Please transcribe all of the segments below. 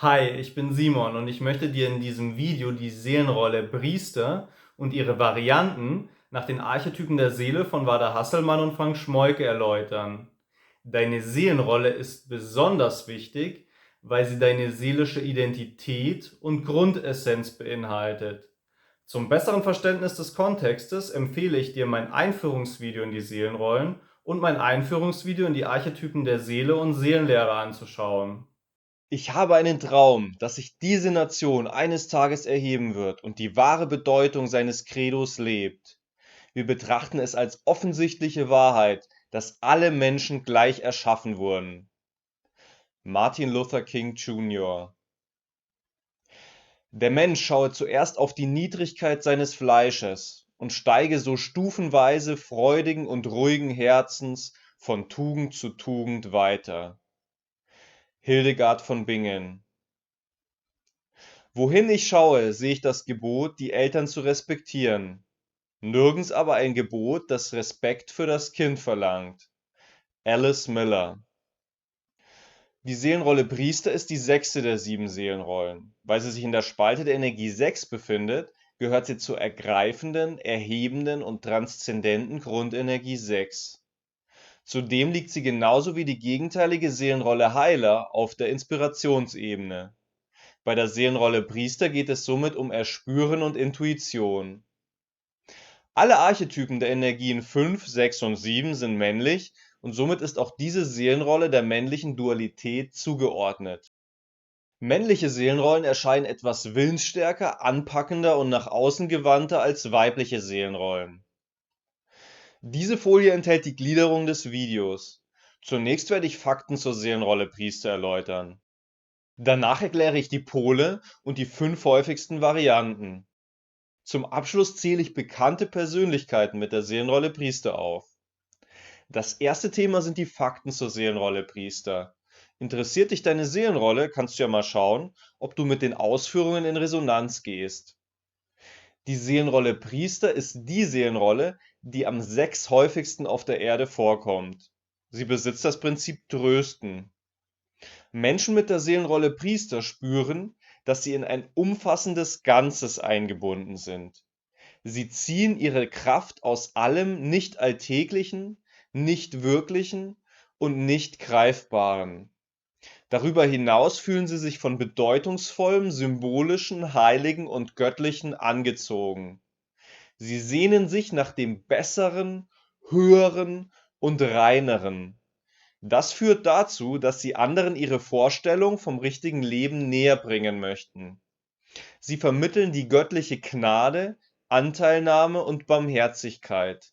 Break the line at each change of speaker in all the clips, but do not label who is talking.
Hi, ich bin Simon und ich möchte dir in diesem Video die Seelenrolle Priester und ihre Varianten nach den Archetypen der Seele von Wada Hasselmann und Frank Schmoike erläutern. Deine Seelenrolle ist besonders wichtig, weil sie deine seelische Identität und Grundessenz beinhaltet. Zum besseren Verständnis des Kontextes empfehle ich dir mein Einführungsvideo in die Seelenrollen und mein Einführungsvideo in die Archetypen der Seele und Seelenlehre anzuschauen.
Ich habe einen Traum, dass sich diese Nation eines Tages erheben wird und die wahre Bedeutung seines Credos lebt. Wir betrachten es als offensichtliche Wahrheit, dass alle Menschen gleich erschaffen wurden. Martin Luther King Jr. Der Mensch schaue zuerst auf die Niedrigkeit seines Fleisches und steige so stufenweise freudigen und ruhigen Herzens von Tugend zu Tugend weiter. Hildegard von Bingen. Wohin ich schaue, sehe ich das Gebot, die Eltern zu respektieren. Nirgends aber ein Gebot, das Respekt für das Kind verlangt. Alice Miller. Die Seelenrolle Priester ist die sechste der 7 Seelenrollen. Weil sie sich in der Spalte der Energie 6 befindet, gehört sie zur ergreifenden, erhebenden und transzendenten Grundenergie 6. Zudem liegt sie genauso wie die gegenteilige Seelenrolle Heiler auf der Inspirationsebene. Bei der Seelenrolle Priester geht es somit um Erspüren und Intuition. Alle Archetypen der Energien 5, 6 und 7 sind männlich und somit ist auch diese Seelenrolle der männlichen Dualität zugeordnet. Männliche Seelenrollen erscheinen etwas willensstärker, anpackender und nach außen gewandter als weibliche Seelenrollen. Diese Folie enthält die Gliederung des Videos. Zunächst werde ich Fakten zur Seelenrolle Priester erläutern. Danach erkläre ich die Pole und die 5 häufigsten Varianten. Zum Abschluss zähle ich bekannte Persönlichkeiten mit der Seelenrolle Priester auf. Das erste Thema sind die Fakten zur Seelenrolle Priester. Interessiert dich deine Seelenrolle, kannst du ja mal schauen, ob du mit den Ausführungen in Resonanz gehst. Die Seelenrolle Priester ist die Seelenrolle, die am 6 häufigsten auf der Erde vorkommt. Sie besitzt das Prinzip Trösten. Menschen mit der Seelenrolle Priester spüren, dass sie in ein umfassendes Ganzes eingebunden sind. Sie ziehen ihre Kraft aus allem Nicht-Alltäglichen, Nicht-Wirklichen und Nicht-Greifbaren. Darüber hinaus fühlen sie sich von Bedeutungsvollem, Symbolischen, Heiligen und Göttlichen angezogen. Sie sehnen sich nach dem Besseren, Höheren und Reineren. Das führt dazu, dass sie anderen ihre Vorstellung vom richtigen Leben näherbringen möchten. Sie vermitteln die göttliche Gnade, Anteilnahme und Barmherzigkeit.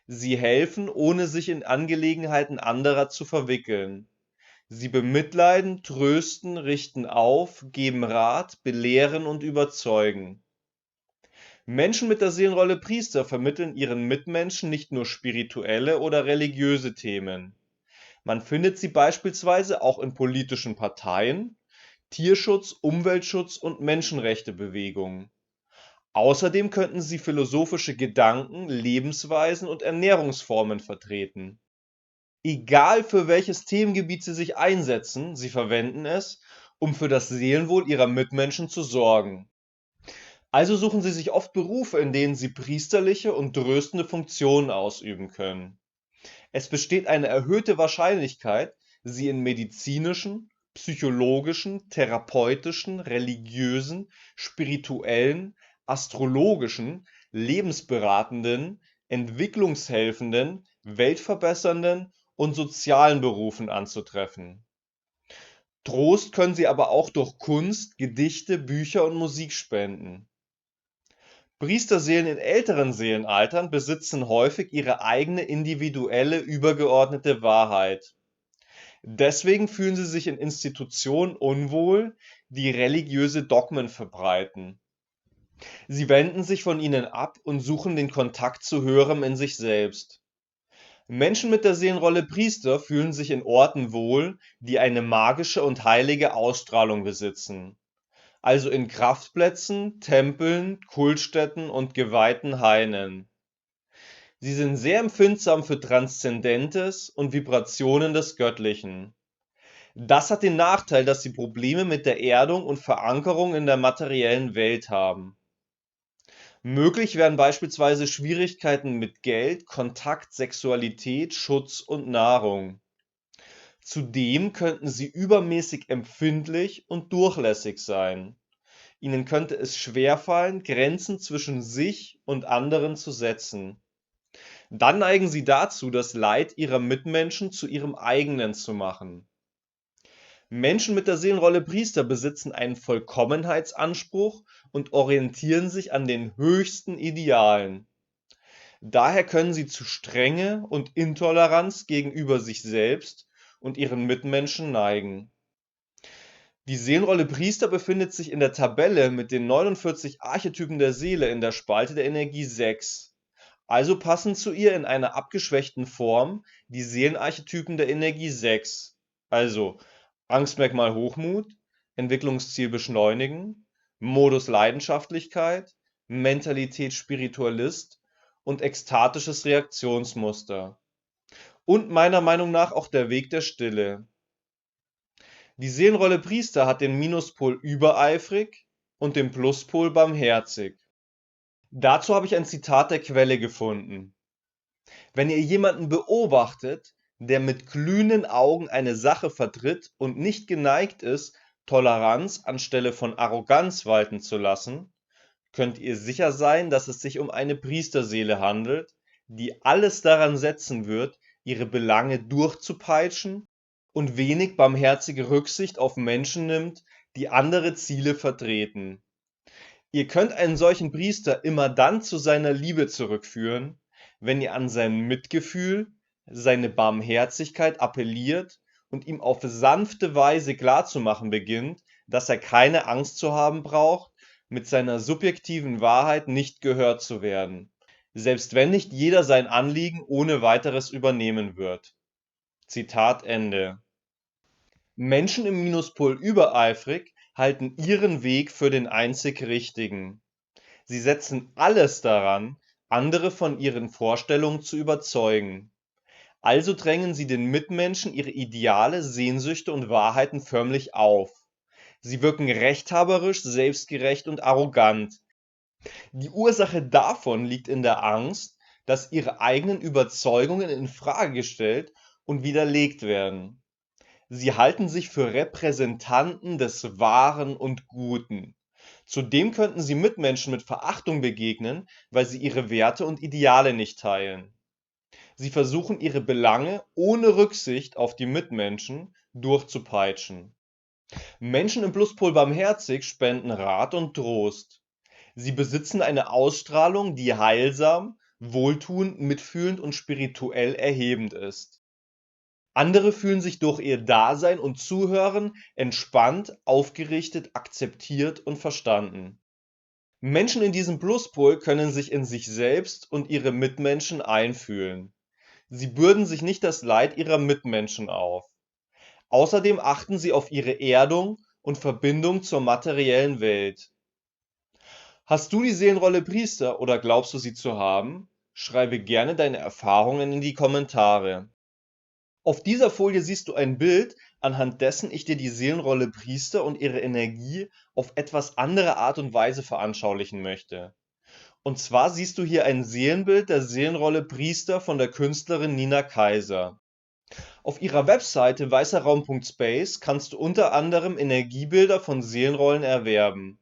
Sie helfen, ohne sich in Angelegenheiten anderer zu verwickeln. Sie bemitleiden, trösten, richten auf, geben Rat, belehren und überzeugen. Menschen mit der Seelenrolle Priester vermitteln ihren Mitmenschen nicht nur spirituelle oder religiöse Themen. Man findet sie beispielsweise auch in politischen Parteien, Tierschutz, Umweltschutz und Menschenrechtebewegungen. Außerdem könnten sie philosophische Gedanken, Lebensweisen und Ernährungsformen vertreten. Egal für welches Themengebiet sie sich einsetzen, sie verwenden es, um für das Seelenwohl ihrer Mitmenschen zu sorgen. Also suchen sie sich oft Berufe, in denen sie priesterliche und tröstende Funktionen ausüben können. Es besteht eine erhöhte Wahrscheinlichkeit, sie in medizinischen, psychologischen, therapeutischen, religiösen, spirituellen, astrologischen, lebensberatenden, entwicklungshelfenden, weltverbessernden und sozialen Berufen anzutreffen. Trost können sie aber auch durch Kunst, Gedichte, Bücher und Musik spenden. Priesterseelen in älteren Seelenaltern besitzen häufig ihre eigene individuelle, übergeordnete Wahrheit. Deswegen fühlen sie sich in Institutionen unwohl, die religiöse Dogmen verbreiten. Sie wenden sich von ihnen ab und suchen den Kontakt zu Höherem in sich selbst. Menschen mit der Seelenrolle Priester fühlen sich in Orten wohl, die eine magische und heilige Ausstrahlung besitzen, also in Kraftplätzen, Tempeln, Kultstätten und geweihten Hainen. Sie sind sehr empfindsam für Transzendentes und Vibrationen des Göttlichen. Das hat den Nachteil, dass sie Probleme mit der Erdung und Verankerung in der materiellen Welt haben. Möglich wären beispielsweise Schwierigkeiten mit Geld, Kontakt, Sexualität, Schutz und Nahrung. Zudem könnten sie übermäßig empfindlich und durchlässig sein. Ihnen könnte es schwerfallen, Grenzen zwischen sich und anderen zu setzen. Dann neigen sie dazu, das Leid ihrer Mitmenschen zu ihrem eigenen zu machen. Menschen mit der Seelenrolle Priester besitzen einen Vollkommenheitsanspruch und orientieren sich an den höchsten Idealen. Daher können sie zu Strenge und Intoleranz gegenüber sich selbst und ihren Mitmenschen neigen. Die Seelenrolle Priester befindet sich in der Tabelle mit den 49 Archetypen der Seele in der Spalte der Energie 6. Also passen zu ihr in einer abgeschwächten Form die Seelenarchetypen der Energie 6, also Angstmerkmal Hochmut, Entwicklungsziel beschleunigen, Modus Leidenschaftlichkeit, Mentalität Spiritualist und ekstatisches Reaktionsmuster. Und meiner Meinung nach auch der Weg der Stille. Die Seelenrolle Priester hat den Minuspol übereifrig und den Pluspol barmherzig. Dazu habe ich ein Zitat der Quelle gefunden. Wenn ihr jemanden beobachtet, der mit glühenden Augen eine Sache vertritt und nicht geneigt ist, Toleranz anstelle von Arroganz walten zu lassen, könnt ihr sicher sein, dass es sich um eine Priesterseele handelt, die alles daran setzen wird, ihre Belange durchzupeitschen und wenig barmherzige Rücksicht auf Menschen nimmt, die andere Ziele vertreten. Ihr könnt einen solchen Priester immer dann zu seiner Liebe zurückführen, wenn ihr an sein Mitgefühl, seine Barmherzigkeit appelliert und ihm auf sanfte Weise klarzumachen beginnt, dass er keine Angst zu haben braucht, mit seiner subjektiven Wahrheit nicht gehört zu werden, selbst wenn nicht jeder sein Anliegen ohne weiteres übernehmen wird. Zitat Ende. Menschen im Minuspol übereifrig halten ihren Weg für den einzig richtigen. Sie setzen alles daran, andere von ihren Vorstellungen zu überzeugen. Also drängen sie den Mitmenschen ihre Ideale, Sehnsüchte und Wahrheiten förmlich auf. Sie wirken rechthaberisch, selbstgerecht und arrogant. Die Ursache davon liegt in der Angst, dass ihre eigenen Überzeugungen in Frage gestellt und widerlegt werden. Sie halten sich für Repräsentanten des Wahren und Guten. Zudem könnten sie Mitmenschen mit Verachtung begegnen, weil sie ihre Werte und Ideale nicht teilen. Sie versuchen ihre Belange ohne Rücksicht auf die Mitmenschen durchzupeitschen. Menschen im Pluspol barmherzig spenden Rat und Trost. Sie besitzen eine Ausstrahlung, die heilsam, wohltuend, mitfühlend und spirituell erhebend ist. Andere fühlen sich durch ihr Dasein und Zuhören entspannt, aufgerichtet, akzeptiert und verstanden. Menschen in diesem Pluspol können sich in sich selbst und ihre Mitmenschen einfühlen. Sie bürden sich nicht das Leid ihrer Mitmenschen auf. Außerdem achten sie auf ihre Erdung und Verbindung zur materiellen Welt. Hast du die Seelenrolle Priester oder glaubst du sie zu haben? Schreibe gerne deine Erfahrungen in die Kommentare. Auf dieser Folie siehst du ein Bild, anhand dessen ich dir die Seelenrolle Priester und ihre Energie auf etwas andere Art und Weise veranschaulichen möchte. Und zwar siehst du hier ein Seelenbild der Seelenrolle Priester von der Künstlerin Nina Kaiser. Auf ihrer Webseite weißerraum.space kannst du unter anderem Energiebilder von Seelenrollen erwerben.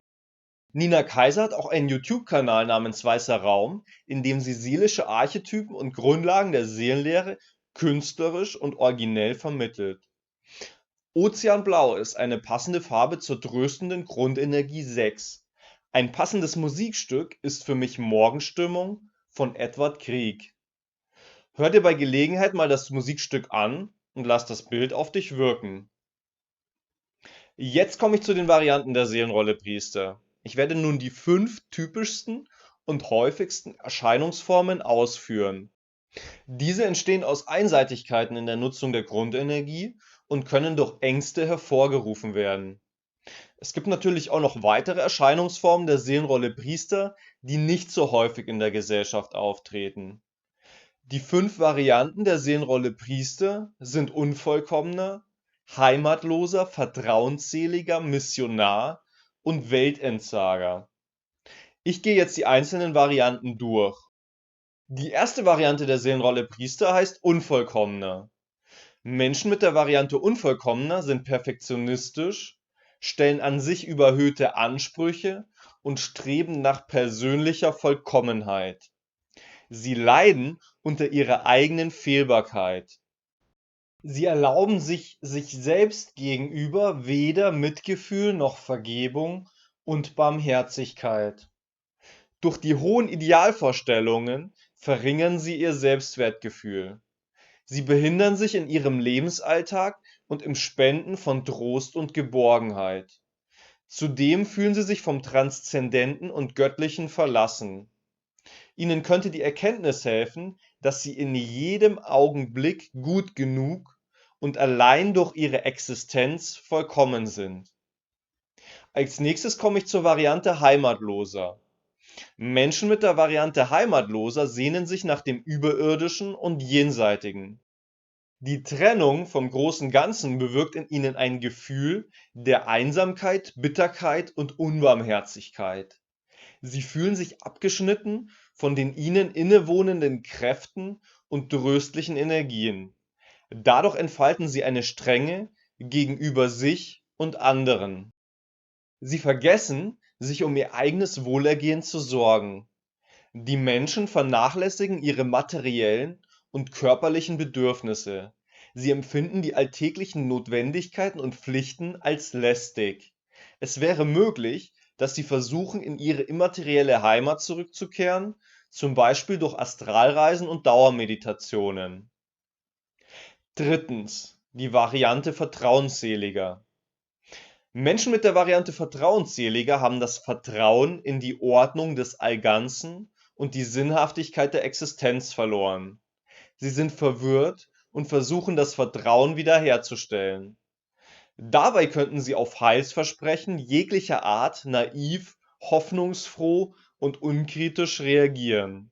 Nina Kaiser hat auch einen YouTube-Kanal namens Weißer Raum, in dem sie seelische Archetypen und Grundlagen der Seelenlehre künstlerisch und originell vermittelt. Ozeanblau ist eine passende Farbe zur tröstenden Grundenergie 6. Ein passendes Musikstück ist für mich Morgenstimmung von Edward Grieg. Hör dir bei Gelegenheit mal das Musikstück an und lass das Bild auf dich wirken. Jetzt komme ich zu den Varianten der Seelenrolle Priester. Ich werde nun die 5 typischsten und häufigsten Erscheinungsformen ausführen. Diese entstehen aus Einseitigkeiten in der Nutzung der Grundenergie und können durch Ängste hervorgerufen werden. Es gibt natürlich auch noch weitere Erscheinungsformen der Seelenrolle Priester, die nicht so häufig in der Gesellschaft auftreten. Die 5 Varianten der Seelenrolle Priester sind unvollkommener, heimatloser, vertrauensseliger, Missionar und Weltentsager. Ich gehe jetzt die einzelnen Varianten durch. Die erste Variante der Seelenrolle Priester heißt Unvollkommener. Menschen mit der Variante Unvollkommener sind perfektionistisch, stellen an sich überhöhte Ansprüche und streben nach persönlicher Vollkommenheit. Sie leiden unter ihrer eigenen Fehlbarkeit. Sie erlauben sich selbst gegenüber weder Mitgefühl noch Vergebung und Barmherzigkeit. Durch die hohen Idealvorstellungen verringern sie ihr Selbstwertgefühl. Sie behindern sich in ihrem Lebensalltag und im Spenden von Trost und Geborgenheit. Zudem fühlen sie sich vom Transzendenten und Göttlichen verlassen. Ihnen könnte die Erkenntnis helfen, dass sie in jedem Augenblick gut genug und allein durch ihre Existenz vollkommen sind. Als nächstes komme ich zur Variante Heimatloser. Menschen mit der Variante Heimatloser sehnen sich nach dem Überirdischen und Jenseitigen. Die Trennung vom großen Ganzen bewirkt in ihnen ein Gefühl der Einsamkeit, Bitterkeit und Unbarmherzigkeit. Sie fühlen sich abgeschnitten von den ihnen innewohnenden Kräften und tröstlichen Energien. Dadurch entfalten sie eine Strenge gegenüber sich und anderen. Sie vergessen, sich um ihr eigenes Wohlergehen zu sorgen. Die Menschen vernachlässigen ihre materiellen und körperlichen Bedürfnisse. Sie empfinden die alltäglichen Notwendigkeiten und Pflichten als lästig. Es wäre möglich, dass sie versuchen, in ihre immaterielle Heimat zurückzukehren, zum Beispiel durch Astralreisen und Dauermeditationen. Drittens, die Variante Vertrauensseliger. Menschen mit der Variante Vertrauensseliger haben das Vertrauen in die Ordnung des Allganzen und die Sinnhaftigkeit der Existenz verloren. Sie sind verwirrt und versuchen das Vertrauen wiederherzustellen. Dabei könnten sie auf Heilsversprechen jeglicher Art naiv, hoffnungsfroh und unkritisch reagieren.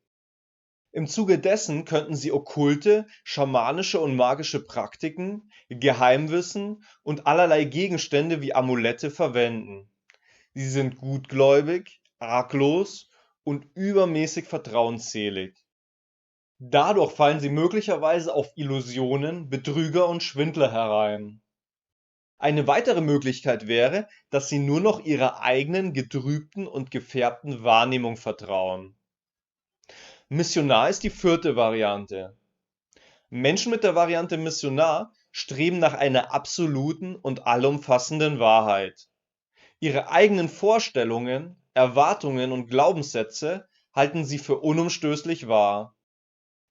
Im Zuge dessen könnten sie okkulte, schamanische und magische Praktiken, Geheimwissen und allerlei Gegenstände wie Amulette verwenden. Sie sind gutgläubig, arglos und übermäßig vertrauensselig. Dadurch fallen sie möglicherweise auf Illusionen, Betrüger und Schwindler herein. Eine weitere Möglichkeit wäre, dass sie nur noch ihrer eigenen getrübten und gefärbten Wahrnehmung vertrauen. Missionar ist die vierte Variante. Menschen mit der Variante Missionar streben nach einer absoluten und allumfassenden Wahrheit. Ihre eigenen Vorstellungen, Erwartungen und Glaubenssätze halten sie für unumstößlich wahr.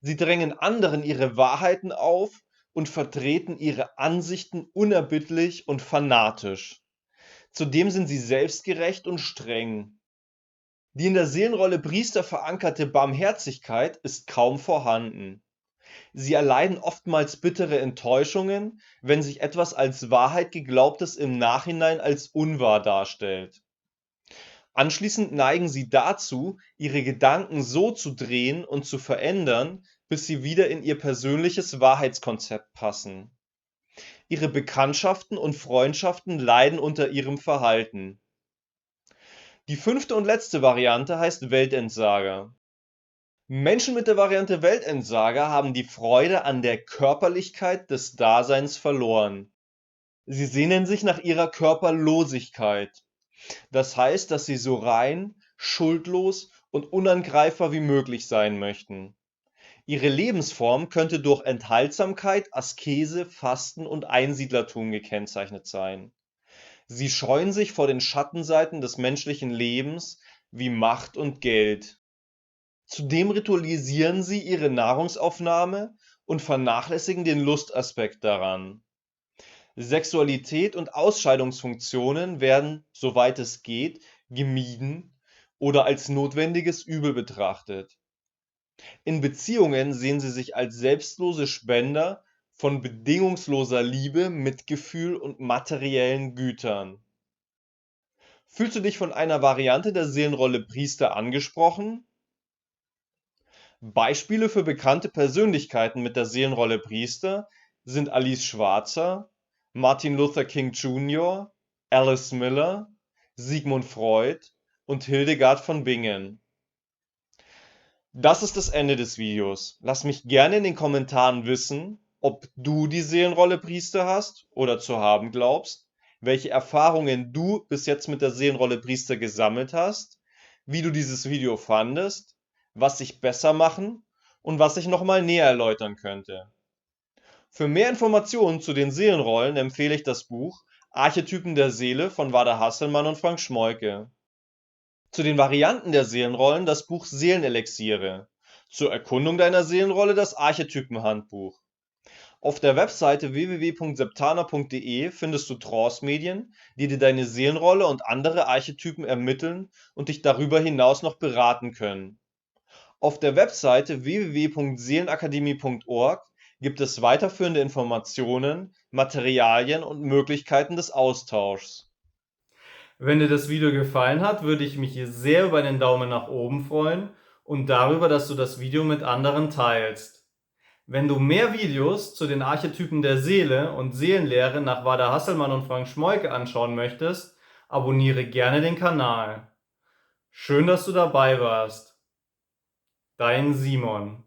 Sie drängen anderen ihre Wahrheiten auf und vertreten ihre Ansichten unerbittlich und fanatisch. Zudem sind sie selbstgerecht und streng. Die in der Seelenrolle Priester verankerte Barmherzigkeit ist kaum vorhanden. Sie erleiden oftmals bittere Enttäuschungen, wenn sich etwas als Wahrheit geglaubtes im Nachhinein als unwahr darstellt. Anschließend neigen sie dazu, ihre Gedanken so zu drehen und zu verändern, bis sie wieder in ihr persönliches Wahrheitskonzept passen. Ihre Bekanntschaften und Freundschaften leiden unter ihrem Verhalten. Die fünfte und letzte Variante heißt Weltentsager. Menschen mit der Variante Weltentsager haben die Freude an der Körperlichkeit des Daseins verloren. Sie sehnen sich nach ihrer Körperlosigkeit. Das heißt, dass sie so rein, schuldlos und unangreifbar wie möglich sein möchten. Ihre Lebensform könnte durch Enthaltsamkeit, Askese, Fasten und Einsiedlertum gekennzeichnet sein. Sie scheuen sich vor den Schattenseiten des menschlichen Lebens wie Macht und Geld. Zudem ritualisieren sie ihre Nahrungsaufnahme und vernachlässigen den Lustaspekt daran. Sexualität und Ausscheidungsfunktionen werden, soweit es geht, gemieden oder als notwendiges Übel betrachtet. In Beziehungen sehen sie sich als selbstlose Spender von bedingungsloser Liebe, Mitgefühl und materiellen Gütern. Fühlst du dich von einer Variante der Seelenrolle Priester angesprochen? Beispiele für bekannte Persönlichkeiten mit der Seelenrolle Priester sind Alice Schwarzer, Martin Luther King Jr., Alice Miller, Sigmund Freud und Hildegard von Bingen. Das ist das Ende des Videos. Lass mich gerne in den Kommentaren wissen, ob du die Seelenrolle Priester hast oder zu haben glaubst, welche Erfahrungen du bis jetzt mit der Seelenrolle Priester gesammelt hast, wie du dieses Video fandest, was ich besser machen und was ich nochmal näher erläutern könnte. Für mehr Informationen zu den Seelenrollen empfehle ich das Buch Archetypen der Seele von Wada Hasselmann und Frank Schmoike. Zu den Varianten der Seelenrollen das Buch Seelenelixiere. Zur Erkundung deiner Seelenrolle das Archetypenhandbuch. Auf der Webseite www.septana.de findest du Trance-Medien, die dir deine Seelenrolle und andere Archetypen ermitteln und dich darüber hinaus noch beraten können. Auf der Webseite www.seelenakademie.org gibt es weiterführende Informationen, Materialien und Möglichkeiten des Austauschs.
Wenn dir das Video gefallen hat, würde ich mich sehr über einen Daumen nach oben freuen und darüber, dass du das Video mit anderen teilst. Wenn du mehr Videos zu den Archetypen der Seele und Seelenlehre nach Wada Hasselmann und Frank Schmoike anschauen möchtest, abonniere gerne den Kanal. Schön, dass du dabei warst. Dein Simon.